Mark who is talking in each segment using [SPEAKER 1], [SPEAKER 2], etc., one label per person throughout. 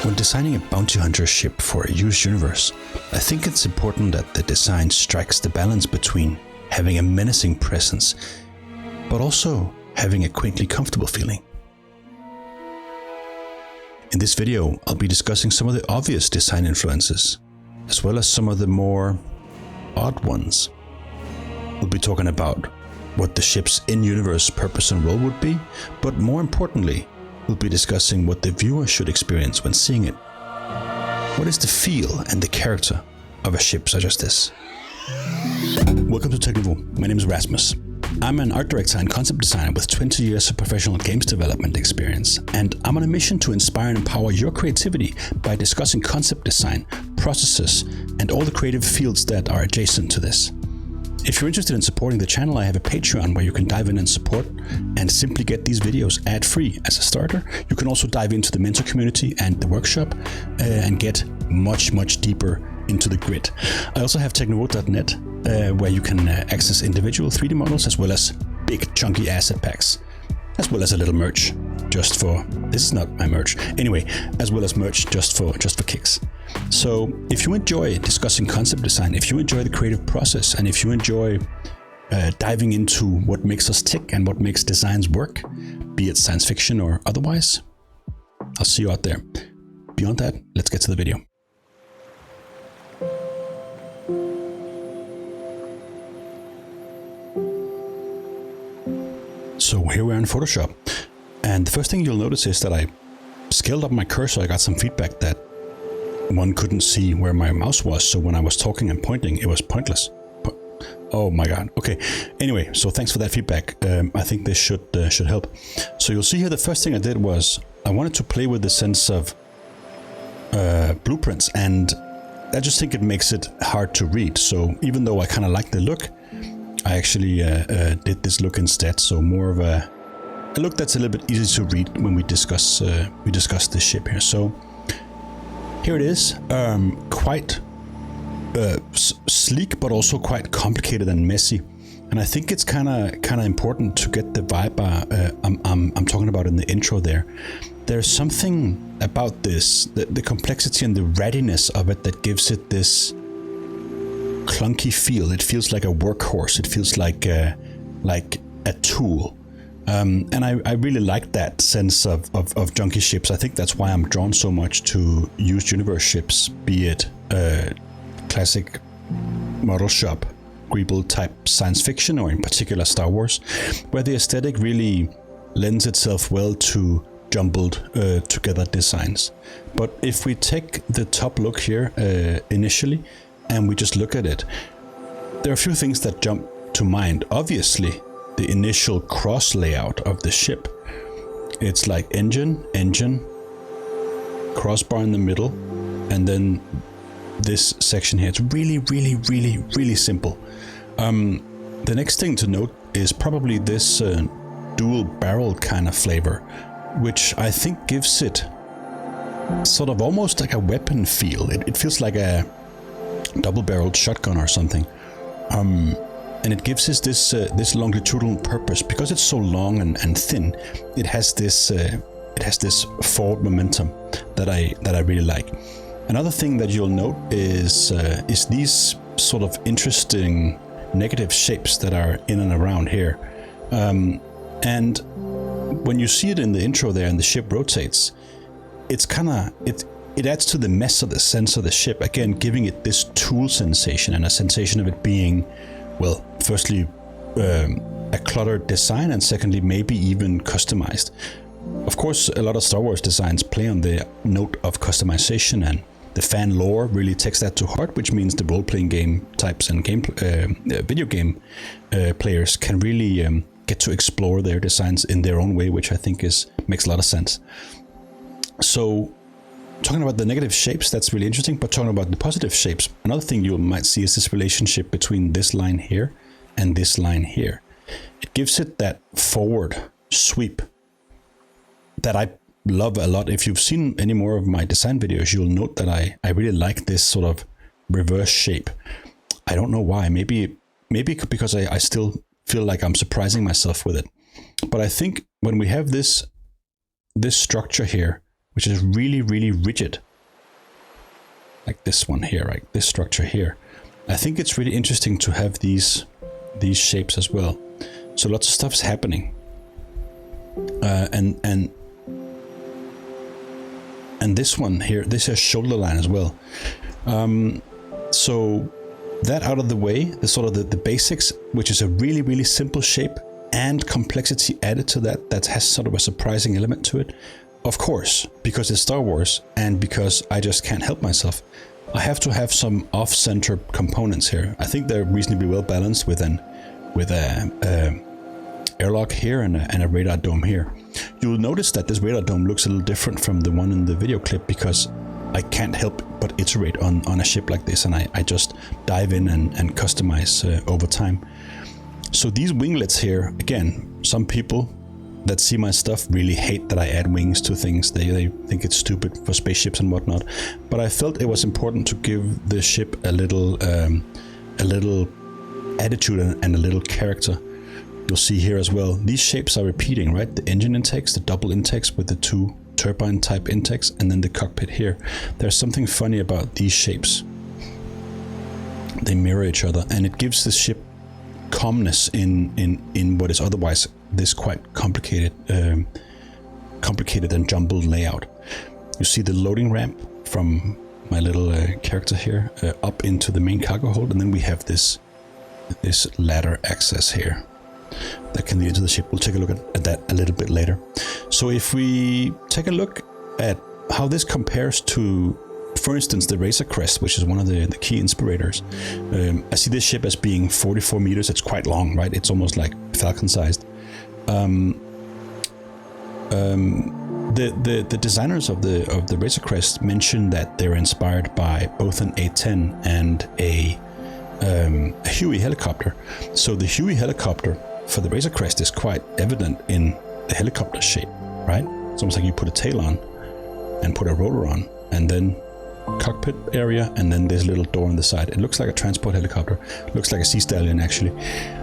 [SPEAKER 1] When designing a bounty hunter ship for a used universe, I think it's important that the design strikes the balance between having a menacing presence, but also having a quaintly comfortable feeling. In this video, I'll be discussing some of the obvious design influences, as well as some of the more odd ones. We'll be talking about what the ship's in-universe purpose and role would be, but more importantly, we'll be discussing what the viewer should experience when seeing it. What is the feel and the character of a ship such as this? Welcome to Technouveau. My name is Rasmus. I'm an art director and concept designer with 20 years of professional games development experience, and I'm on a mission to inspire and empower your creativity by discussing concept design, processes, and all the creative fields that are adjacent to this. If you're interested in supporting the channel, I have a Patreon where you can dive in and support and simply get these videos ad-free as a starter. You can also dive into the mentor community and the workshop and get much deeper into the grid. I also have Technouveau.net where you can access individual 3D models as well as big chunky asset packs, as well as a little merch just for, this is not my merch, anyway, as well as merch just for kicks. So if you enjoy discussing concept design, if you enjoy the creative process, and if you enjoy diving into what makes us tick and what makes designs work, be it science fiction or otherwise, I'll see you out there. Beyond that, let's get to the video. So here we are in Photoshop, and the first thing you'll notice is that I scaled up my cursor. I got some feedback that one couldn't see where my mouse was, so when I was talking and pointing, it was pointless. Oh my god. Okay. Anyway, so thanks for that feedback. I think this should help. So you'll see here the first thing I did was I wanted to play with the sense of blueprints, and I just think it makes it hard to read. So even though I kind of like the look, I actually did this look instead. So more of a look that's a little bit easy to read when we discuss this ship here. So here it is, quite sleek, but also quite complicated and messy. And I think it's kind of important to get the vibe I'm talking about in the intro there. There's something about this, the complexity and the readiness of it that gives it this clunky feel. It feels like a workhorse. It feels like a tool. And I really like that sense of junky ships. I think that's why I'm drawn so much to used universe ships, be it classic Modelshop, Greebles type science fiction, or in particular Star Wars, where the aesthetic really lends itself well to jumbled together designs. But if we take the top look here initially, and we just look at it, there are a few things that jump to mind. Obviously, the initial cross layout of the ship. It's like engine, crossbar in the middle, and then this section here. It's really simple. The next thing to note is probably this dual barrel kind of flavor, which I think gives it sort of almost like a weapon feel. It feels like a double-barreled shotgun or something. And it gives us this longitudinal purpose because it's so long and thin. It has this forward momentum that I really like. Another thing that you'll note is these sort of interesting negative shapes that are in and around here. And when you see it in the intro there and the ship rotates, it adds to the mess of the sense of the ship, again giving it this tool sensation and a sensation of it being, well, firstly a cluttered design, and secondly maybe even customized. Of course, a lot of Star Wars designs play on the note of customization, and the fan lore really takes that to heart, which means the role-playing game types and video game players can really get to explore their designs in their own way, which I think makes a lot of sense. So talking about the negative shapes, that's really interesting, but talking about the positive shapes, another thing you might see is this relationship between this line here and this line here. It gives it that forward sweep that I love a lot. If you've seen any more of my design videos, you'll note that I really like this sort of reverse shape. I don't know why, maybe because I still feel like I'm surprising myself with it. But I think when we have this structure here, which is really, really rigid. Like this one here, right? This structure here. I think it's really interesting to have these shapes as well. So lots of stuff's happening. And this one here, this is shoulder line as well. So that out of the way, the sort of the basics, which is a really, really simple shape, and complexity added to that has sort of a surprising element to it. Of course, because it's Star Wars and because I just can't help myself, I have to have some off-center components here. I think they're reasonably well balanced with a airlock here and a radar dome here. You'll notice that this radar dome looks a little different from the one in the video clip because I can't help but iterate on a ship like this, and I just dive in and customize over time. So these winglets here, again, some people that see my stuff really hate that I add wings to things. They think it's stupid for spaceships and whatnot. But I felt it was important to give the ship a little attitude and a little character. You'll see here as well, these shapes are repeating, right? The engine intakes, the double intakes with the two turbine type intakes, and then the cockpit here. There's something funny about these shapes. They mirror each other, and it gives the ship calmness in what is otherwise this quite complicated and jumbled layout. You see the loading ramp from my little character here up into the main cargo hold, and then we have this ladder access here that can lead into the ship. We'll take a look at that a little bit later. So if we take a look at how this compares to, for instance, the Razor Crest, which is one of the key inspirators. I see this ship as being 44 meters. It's quite long, right? It's almost like Falcon-sized. The designers of the Razor Crest mentioned that they're inspired by both an A-10 and a Huey helicopter. So the Huey helicopter for the Razor Crest is quite evident in the helicopter shape, right? It's almost like you put a tail on and put a rotor on, and then cockpit area, and then this little door on the side. It looks like a transport helicopter. It looks like a Sea Stallion, actually.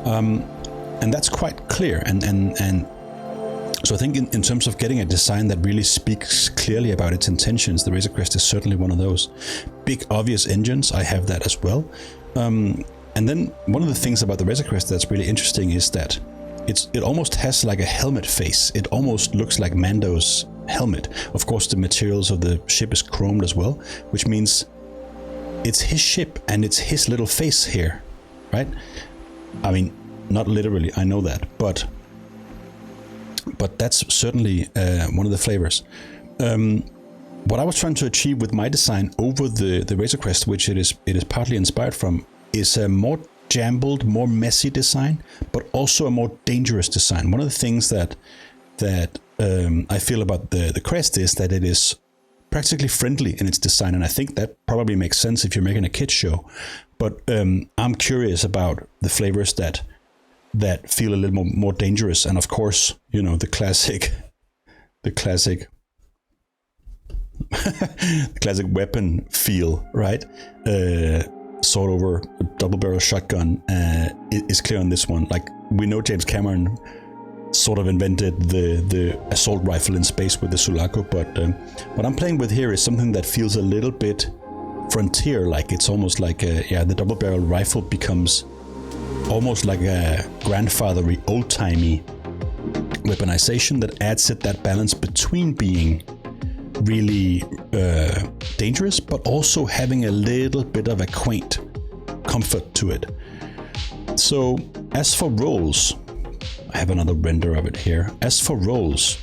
[SPEAKER 1] And that's quite clear. And so I think in terms of getting a design that really speaks clearly about its intentions, the Razor Crest is certainly one of those. Big, obvious engines, I have that as well. And then one of the things about the Razor Crest that's really interesting is that it almost has like a helmet face. It almost looks like Mando's helmet. Of course, the materials of the ship is chromed as well, which means it's his ship and it's his little face here, right? I mean, not literally, I know that, but that's certainly one of the flavors. What I was trying to achieve with my design over the Razor Crest, which it is partly inspired from, is a more jumbled, more messy design, but also a more dangerous design. One of the things that I feel about the Crest is that it is practically friendly in its design, and I think that probably makes sense if you're making a kids show. But I'm curious about the flavors that feel a little more dangerous, and of course, you know, the classic weapon feel, right? Sword over a double barrel shotgun is clear on this one. Like, we know James Cameron sort of invented the assault rifle in space with the Sulaco, but what I'm playing with here is something that feels a little bit frontier, like it's almost like the double barrel rifle becomes almost like a grandfathery, old-timey weaponization that adds it that balance between being really dangerous, but also having a little bit of a quaint comfort to it. So as for rolls, I have another render of it here. As for rolls,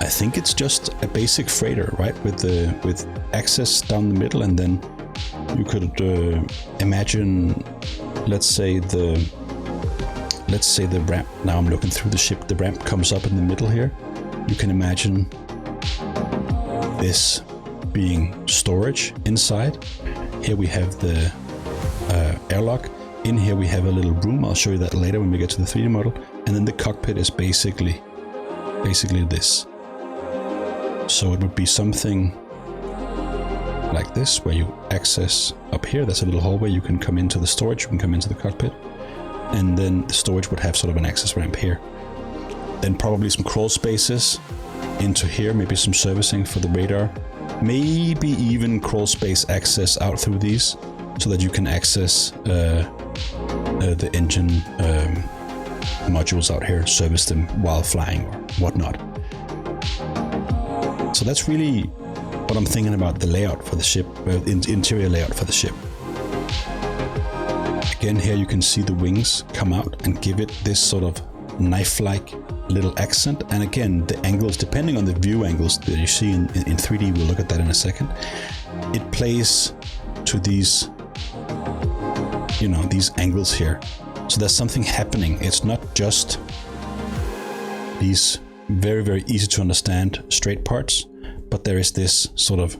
[SPEAKER 1] I think it's just a basic freighter, right? With access down the middle, and then you could imagine, let's say the ramp. Now I'm looking through the ship. The ramp comes up in the middle here. You can imagine this being storage inside. Here we have the airlock. In here we have a little room. I'll show you that later when we get to the 3D model. And then the cockpit is basically this. So it would be something like this, where you access up here. That's a little hallway. You can come into the storage. You can come into the cockpit. And then the storage would have sort of an access ramp here. Then probably some crawl spaces into here, maybe some servicing for the radar, maybe even crawl space access out through these so that you can access the engine modules out here, service them while flying or whatnot. So that's really what I'm thinking about the layout for the ship, interior layout for the ship. Again, here you can see the wings come out and give it this sort of knife-like little accent. And again, the angles, depending on the view angles that you see in 3D, we'll look at that in a second, it plays to these, you know, these angles here. So there's something happening. It's not just these very, very easy to understand straight parts, but there is this sort of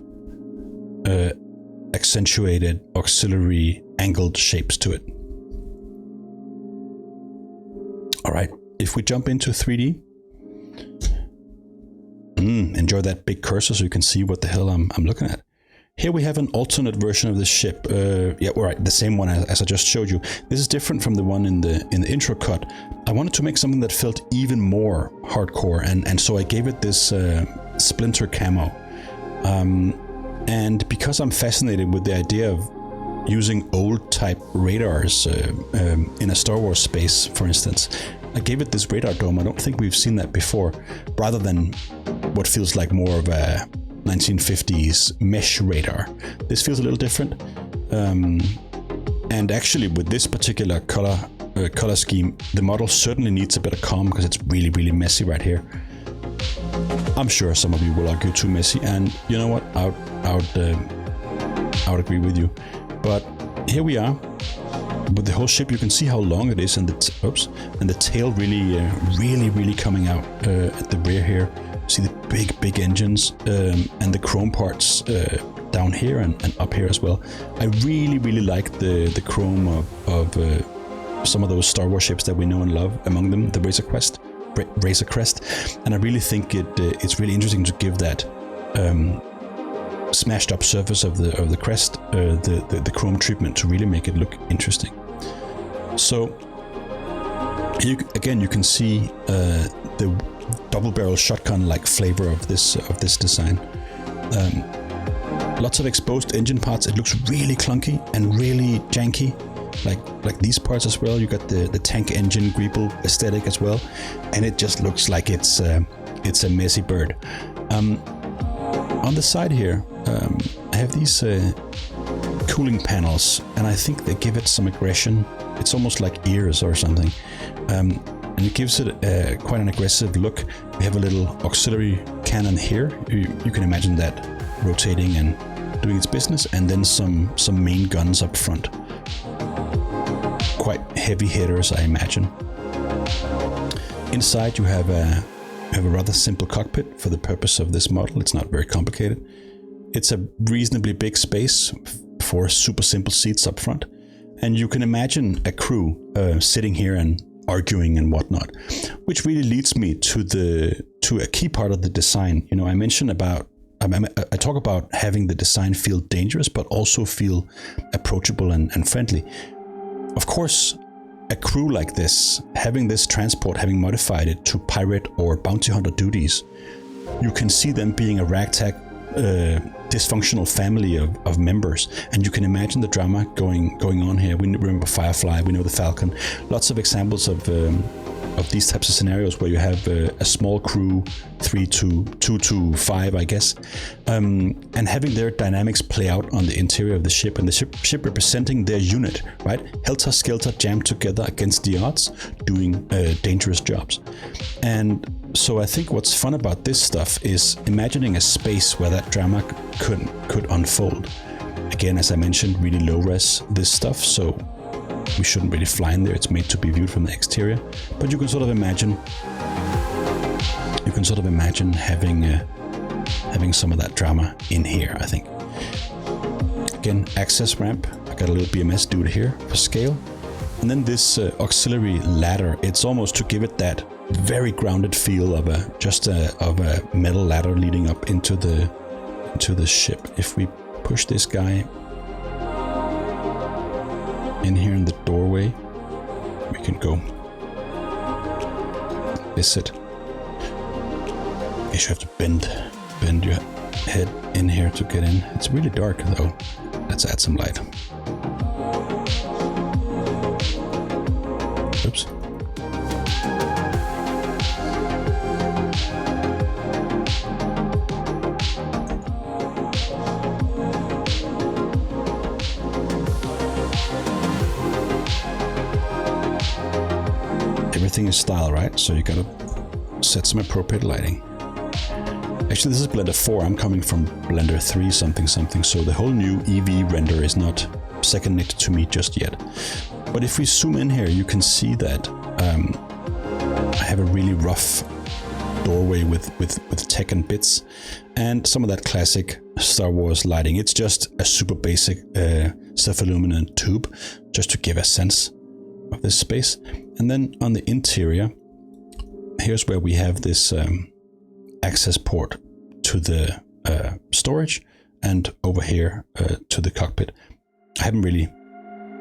[SPEAKER 1] accentuated auxiliary angled shapes to it. All right, if we jump into 3D, enjoy that big cursor so you can see what the hell I'm looking at. Here we have an alternate version of the ship. Yeah, all right, the same one as I just showed you. This is different from the one in the intro cut. I wanted to make something that felt even more hardcore, and so I gave it this splinter camo. And because I'm fascinated with the idea of using old type radars in a Star Wars space, for instance, I gave it this radar dome. I don't think we've seen that before, rather than what feels like more of a 1950s mesh radar. This feels a little different, and actually with this particular color scheme, the model certainly needs a bit of calm because it's really, really messy right here. I'm sure some of you will argue too messy, and you know what, I would agree with you. But here we are with the whole ship. You can see how long it is, and the tail really coming out at the rear here. See the big engines and the chrome parts down here and up here as well. I really like the chrome of some of those Star Wars ships that we know and love, among them the Razor Crest, and I really think it's really interesting to give that smashed up surface of the Crest the chrome treatment to really make it look interesting. So here you can see the double barrel shotgun like flavor of this design. Lots of exposed engine parts. It looks really clunky and really janky, like these parts as well. You got the tank engine Greeble aesthetic as well, and it just looks like it's a messy bird. On the side here, I have these cooling panels, and I think they give it some aggression. It's almost like ears or something. And it gives it quite an aggressive look. We have a little auxiliary cannon here. You can imagine that rotating and doing its business, and then some main guns up front. Quite heavy hitters, I imagine. Inside you have a rather simple cockpit for the purpose of this model. It's not very complicated. It's a reasonably big space for super simple seats up front, and you can imagine a crew sitting here and arguing and whatnot, which really leads me to a key part of the design. You know, I mentioned about I talk about having the design feel dangerous but also feel approachable and friendly. Of course, a crew like this, having this transport, having modified it to pirate or bounty hunter duties, you can see them being a ragtag dysfunctional family of members, and you can imagine the drama going on here. We remember Firefly, we know the Falcon, lots of examples of these types of scenarios where you have a small crew, 2 to 5, I guess, and having their dynamics play out on the interior of the ship, and the ship representing their unit, right? Helter-skelter jammed together against the odds, doing dangerous jobs. And so I think what's fun about this stuff is imagining a space where that drama could unfold. Again, as I mentioned, really low res this stuff, so we shouldn't really fly in there. It's made to be viewed from the exterior, but you can sort of imagine having some of that drama in here, I think. Again, access ramp. I got a little BMS dude here for scale, and then this auxiliary ladder. It's almost to give it that very grounded feel of a metal ladder leading up into the ship. If we push this guy in here in the doorway, we can go visit. I guess you have to bend your head in here to get in. It's really dark though. Let's add some light. Oops. Everything is style, right? So you gotta set some appropriate lighting. Actually, this is Blender 4. I'm coming from Blender 3 something, so the whole new EV render is not second nature to me just yet. But if we zoom in here, you can see that I have a really rough doorway with tech and bits, and some of that classic Star Wars lighting. It's just a super basic self-illuminant tube, just to give a sense of this space. And then on the interior, here's where we have this access port to the storage, and over here to the cockpit. I haven't really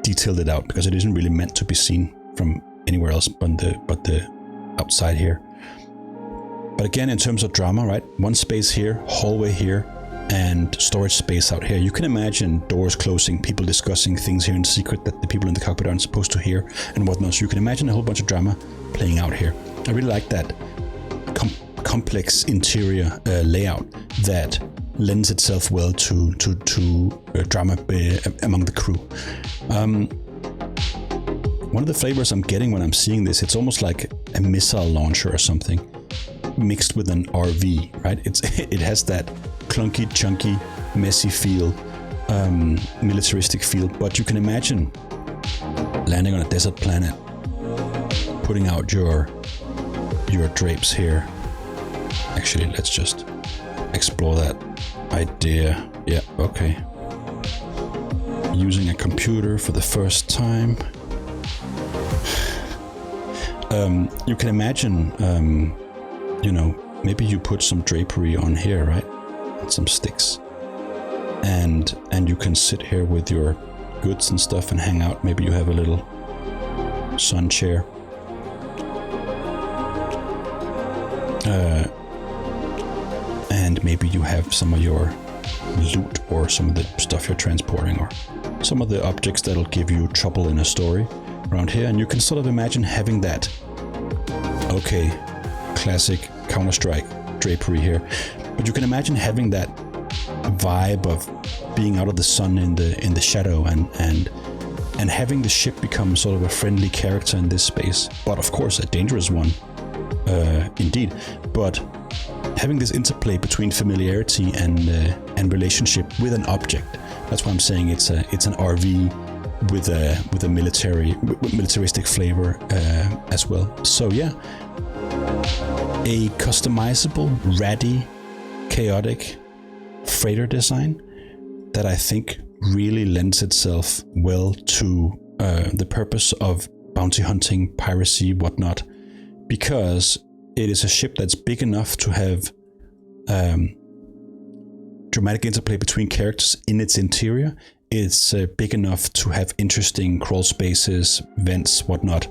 [SPEAKER 1] detailed it out because it isn't really meant to be seen from anywhere else but the outside here. But again, in terms of drama, right? One space here, hallway here, and storage space out here. You can imagine doors closing, people discussing things here in secret that the people in the cockpit aren't supposed to hear and whatnot. So you can imagine a whole bunch of drama playing out here. I really like that complex interior layout that lends itself well to drama among the crew. One of the flavors I'm getting when I'm seeing this, it's almost like a missile launcher or something mixed with an RV, right? It has that clunky, chunky, messy feel, militaristic feel, but you can imagine landing on a desert planet, putting out your drapes here. Actually, let's just explore that idea. Yeah, okay. Using a computer for the first time. You can imagine, maybe you put some drapery on here, right? And some sticks. And you can sit here with your goods and stuff and hang out. Maybe you have a little sun chair. And maybe you have some of your loot or some of the stuff you're transporting or some of the objects that'll give you trouble in a story around here. And you can sort of imagine having that, okay, classic Counter-Strike drapery here. But you can imagine having that vibe of being out of the sun in the shadow and having the ship become sort of a friendly character in this space. But of course, a dangerous one, indeed. But having this interplay between familiarity and relationship with an object. That's why I'm saying it's an RV with a militaristic flavor as well. So yeah, a customizable, ratty, chaotic freighter design that I think really lends itself well to the purpose of bounty hunting, piracy, whatnot, because it is a ship that's big enough to have dramatic interplay between characters in its interior. It's big enough to have interesting crawl spaces, vents, whatnot,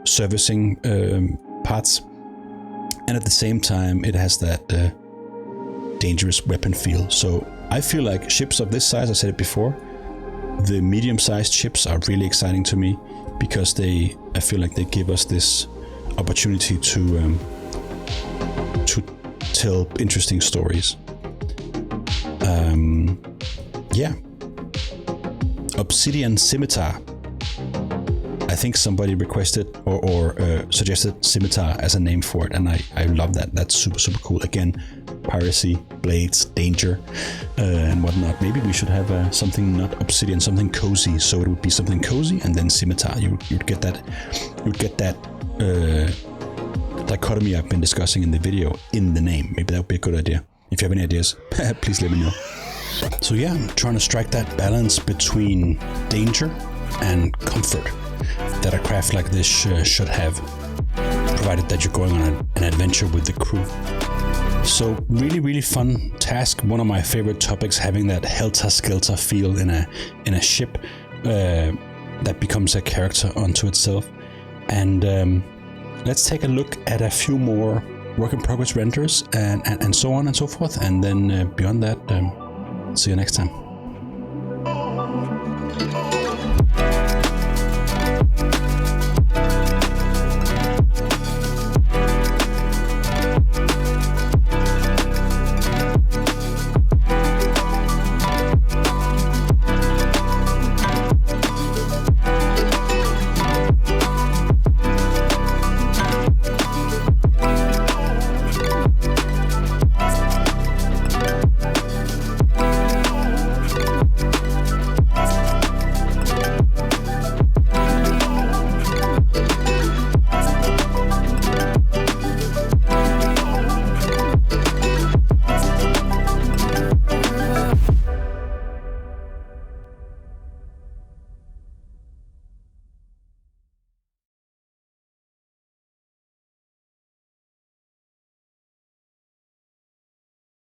[SPEAKER 1] servicing parts. And at the same time, it has that dangerous weapon feel. So I feel like ships of this size, I said it before, the medium-sized ships are really exciting to me because I feel like they give us this opportunity to tell interesting stories. Yeah. Obsidian Scimitar. I think somebody requested or suggested Scimitar as a name for it, and I love that. That's super, super cool. Again, piracy, blades, danger, and whatnot. Maybe we should have something not obsidian, something cozy. So it would be something cozy and then Scimitar. You'd get that dichotomy I've been discussing in the video in the name. Maybe that would be a good idea. If you have any ideas, please let me know. So yeah, I'm trying to strike that balance between danger and comfort that a craft like this should have, provided that you're going on an adventure with the crew. So really, really fun task. One of my favorite topics, having that helter-skelter feel in a ship that becomes a character unto itself. And let's take a look at a few more work in progress renders, and so on and so forth. And then beyond that, see you next time.